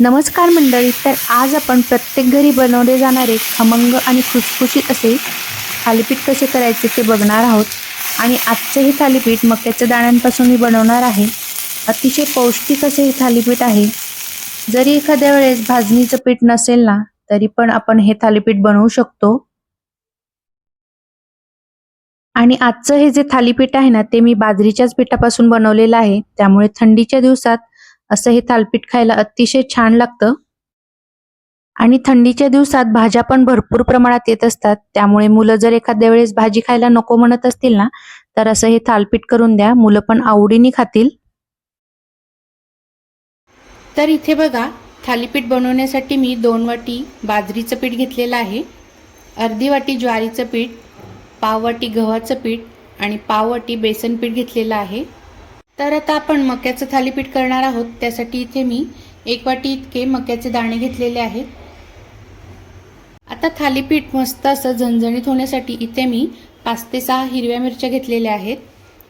नमस्कार मंडळी. तर आज आपण प्रत्येक घरी बनवले जाणारे खमंग आणि खुसखुशीत असे थालीपीठ कसे करायचे ते बघणार आहोत. आणि आजचे हे थालीपीठ मक्याच्या दाण्यांपासून मी बनवणार आहे. अतिशय पौष्टिक असे हे थालीपीठ आहे. जरी एखाद्या वेळेस भाजणीचं पीठ नसेल ना, तरी पण आपण हे थालीपीठ बनवू शकतो. आणि आजचं हे जे थालीपीठ आहे ना, ते मी बाजरीच्याच पिठापासून बनवलेलं आहे. त्यामुळे थंडीच्या दिवसात असं हे थालीपीठ खायला अतिशय छान लागतं. आणि थंडीच्या दिवसात भाज्या पण भरपूर प्रमाणात येत असतात. त्यामुळे मुलं जर एखाद्या वेळेस भाजी खायला नको म्हणत असतील ना, तर असं हे थालीपीठ करून द्या. मुलं पण आवडीने खातील. तर इथे बघा, थालीपीठ बनवण्यासाठी मी 2 वाटी बाजरीचं पीठ घेतलेलं आहे, अर्धी वाटी ज्वारीचं पीठ, पाव वाटी गव्हाचं पीठ आणि पाव वाटी बेसन पीठ घेतलेलं आहे. तर आता आपण मक्याचं थालीपीठ करणार आहोत. त्यासाठी इथे मी 1 वाटी इतके मक्याचे दाणे घेतलेले आहेत. आता थालीपीठ मस्त असं झणझणीत होण्यासाठी इथे मी 5 ते 6 हिरव्या मिरच्या घेतलेल्या आहेत,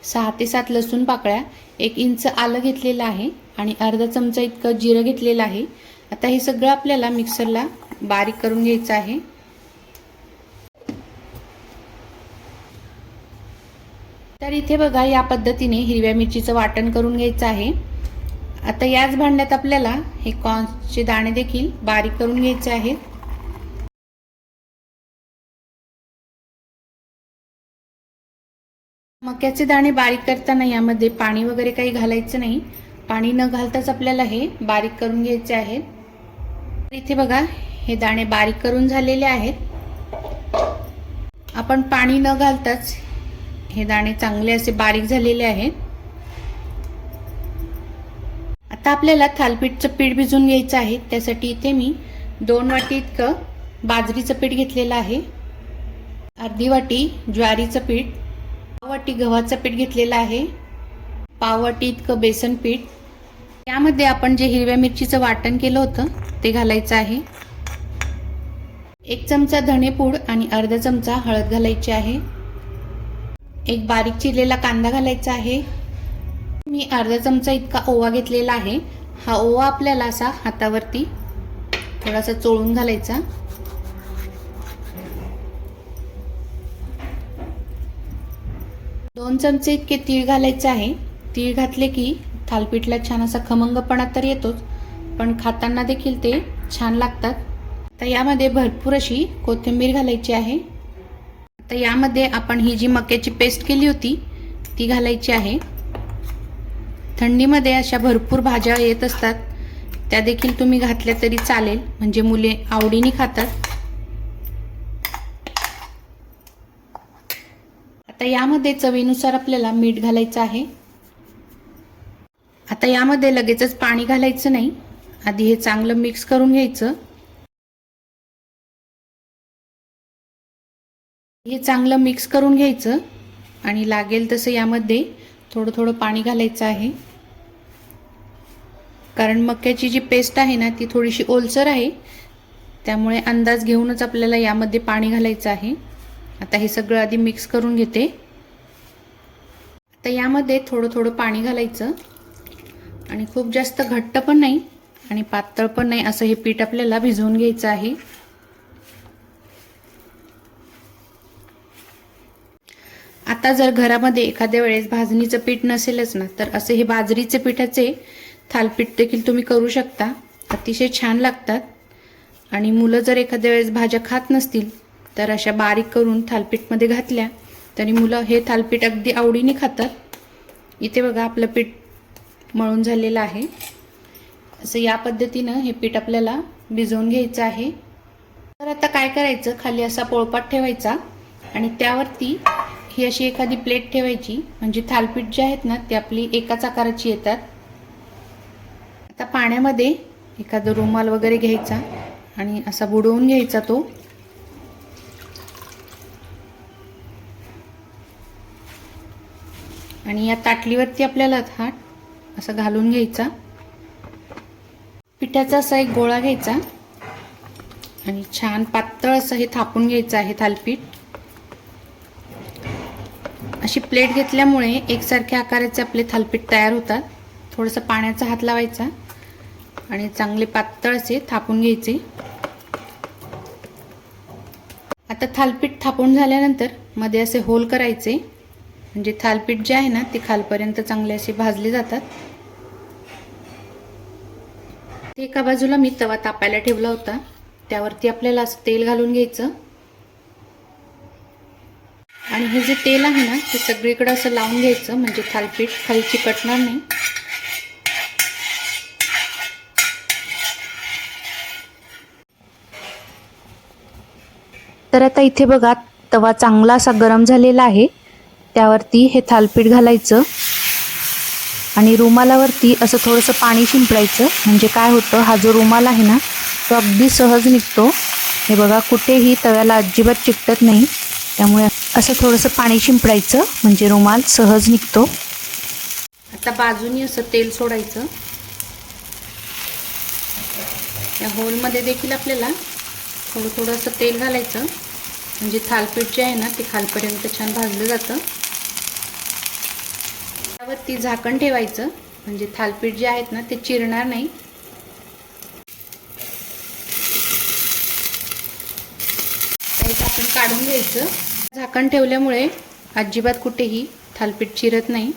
6 ते 7 लसूण पाकळ्या, 1 इंच आलं घेतलेलं आहे आणि अर्धा चमचा इतकं जिरं घेतलेलं आहे. आता हे सगळं आपल्याला मिक्सरला बारीक करून घ्यायचं आहे. तर इथे बघा, या पद्धतीने हिरव्या मिरचीचं वाटण करून घ्यायचं आहे. आता याच भांड्यात आपल्याला हे कॉर्नचे दाणे देखील बारीक करून घ्यायचे आहेत. मक्याचे दाणे बारीक करताना यामध्ये पाणी वगैरे काही घालायचं नाही. पाणी न घालताच आपल्याला हे बारीक करून घ्यायचे आहेत. इथे बघा, हे दाणे बारीक करून झालेले आहेत. आपण पाणी न घालताच हे दाणे चांगले असे बारीक झालेले आहेत. आता आपल्याला थालीपीठचं पीठ भिजवून घ्यायचं आहे. त्यासाठी इथे मी 2 वाटी इतकं बाजरीचं पीठ घेतलेलं आहे, अर्धी वाटी ज्वारीचं पीठ, पाव वाटी गव्हाचं पीठ घेतलेलं आहे, पाव वाटी इतकं बेसन पीठ. यामध्ये आपण जे हिरव्या मिरचीचं वाटण केलं होतं ते घालायचं आहे. 1 चमचा धणेपूड आणि अर्धा चमचा हळद घालायची आहे. 1 बारीक चिरलेला कांदा घालायचा आहे. मी अर्धा चमचा इतका ओवा घेतलेला आहे. हा ओवा आपल्याला असा हातावरती थोडासा चोळून घालायचा. दोन चमचे इतके तीळ घालायचे आहे. तीळ घातले की थालीपीठला छान असा खमंगपणा तर येतोच, पण खाताना देखील ते छान लागतात. तर यामध्ये भरपूर अशी कोथिंबीर घालायची आहे. आता यामध्ये आपण ही जी मक्याची पेस्ट केली होती ती घालायची आहे. थंडीमध्ये अशा भरपूर भाज्या येत असतात, त्या देखील तुम्ही घातल्या तरी चालेल, म्हणजे मुले आवडीने खातात. आता यामध्ये चवीनुसार आपल्याला मीठ घालायचं आहे. आता यामध्ये लगेचच पाणी घालायचं नाही, आधी हे चांगलं मिक्स करून घ्यायचं. हे चांगलं मिक्स करून घ्यायचं आणि लागेल तसं यामध्ये थोडं थोडं पाणी घालायचं आहे. कारण मक्याची जी पेस्ट आहे ना, ती थोडीशी ओलसर आहे, त्यामुळे अंदाज घेऊनच आपल्याला यामध्ये पाणी घालायचं आहे. आता हे सगळं आधी मिक्स करून घेते. आता यामध्ये थोडं थोडं पाणी घालायचं आणि खूप जास्त घट्ट पण नाही आणि पातळ पण नाही, असं हे पीठ आपल्याला भिजवून घ्यायचं आहे. आता जर घरामध्ये एखाद्या वेळेस भाजणीचं पीठ नसेलच ना, तर असे हे बाजरीचे पिठाचे थालीपीठ देखील तुम्ही करू शकता. अतिशय छान लागतात. आणि मुलं जर एखाद्या वेळेस भाज्या खात नसतील तर अशा बारीक करून थालीपीठमध्ये घातल्या तरी मुलं हे थालीपीठ अगदी आवडीने खातात. इथे बघा, आपलं पीठ मळून झालेलं आहे. असं या पद्धतीनं हे पीठ आपल्याला भिजवून घ्यायचं आहे. तर आता काय करायचं, खाली असा पोळपाट ठेवायचा आणि त्यावरती ही अशी एखादी प्लेट ठेवायची, म्हणजे थालीपीठ जे आहेत ना ते आपली एकाच आकाराची येतात. आता पाण्यामध्ये एखादा रुमाल वगैरे घ्यायचा आणि असा बुडवून घ्यायचा तो. आणि या ताटलीवरती आपल्याला हा असा घालून घ्यायचा. पिठाचा असा एक गोळा घ्यायचा आणि छान पातळ असं हे थापून घ्यायचं आहे थालीपीठ. अशी प्लेट घेतल्यामुळे एकसारख्या आकाराचे आपले थालीपीठ तयार होतात. थोडंसं पाण्याचा हात लावायचा आणि चांगले पातळ असे थापून घ्यायचे। आता थालपीठ थापून झाल्यानंतर मध्ये असे होल करायचे, म्हणजे थालपीठ जे आहे ना ते खालपर्यंत चांगले असे भाजले जातात। एका बाजूला मी तवा तापायला ठेवला होता, त्यावरती आपल्याला असं तेल घालून घ्यायचं आणि हे जे तेल आहे ना ते सगळीकडे असं लावून घ्यायचं, म्हणजे थालपीठ खाली चिकटणार नाही। तर आता इथे बघा तवा चांगला असा गरम झालेला आहे, त्यावरती हे थालपीठ घालायचं आणि रुमालावरती असं थोडंसं पाणी शिंपडायचं, म्हणजे काय होतं हा जो रुमाल आहे ना तो अगदी सहज निघतो। हे बघा कुठेही तव्याला अजिबात चिकटत नाही, त्यामुळे असं थोडंसं पाणी शिंपडायचं म्हणजे रुमाल सहज निघतो। आता बाजूनी असं तेल सोडायचं, या होलमध्ये देखील आपल्याला थोडं थोडं असं तेल घालायचं, म्हणजे थालपीठ जे आहे ना ते खालपर्यंत छान भाजलं जातं। त्यावरती झाकण ठेवायचं, म्हणजे थालपीठ जे आहेत ना ते चिरणार नाही। झाकण काढून घ्यायचं, झाकण ठेवल्यामुळे अजिबात कुठेही थालपीठ चिरत नाही।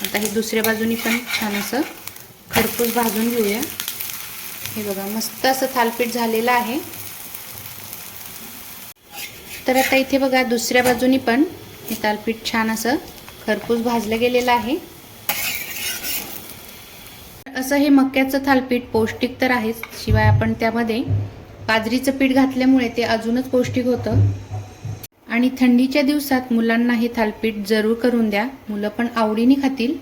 आता हे दुसऱ्या बाजूनी पण छान असं खरपूस भाजून घेऊया। हे बघा मस्त असं थालपीठ झालेलं आहे। तर आता इथे बघा दुसऱ्या बाजूनी पण हे थालपीठ छान असं खरपूस भाजलं गेलेलं आहे। असं हे मक्याचं थालपीठ पौष्टिक तर आहेच, शिवाय आपण त्यामध्ये बाजरीचं पीठ घातल्यामुळे ते अजूनच पौष्टिक होतं। आणि थंडीच्या दिवसात मुलांना हे थालपीठ जरूर करून द्या, मुलं पण आवडीने खातील।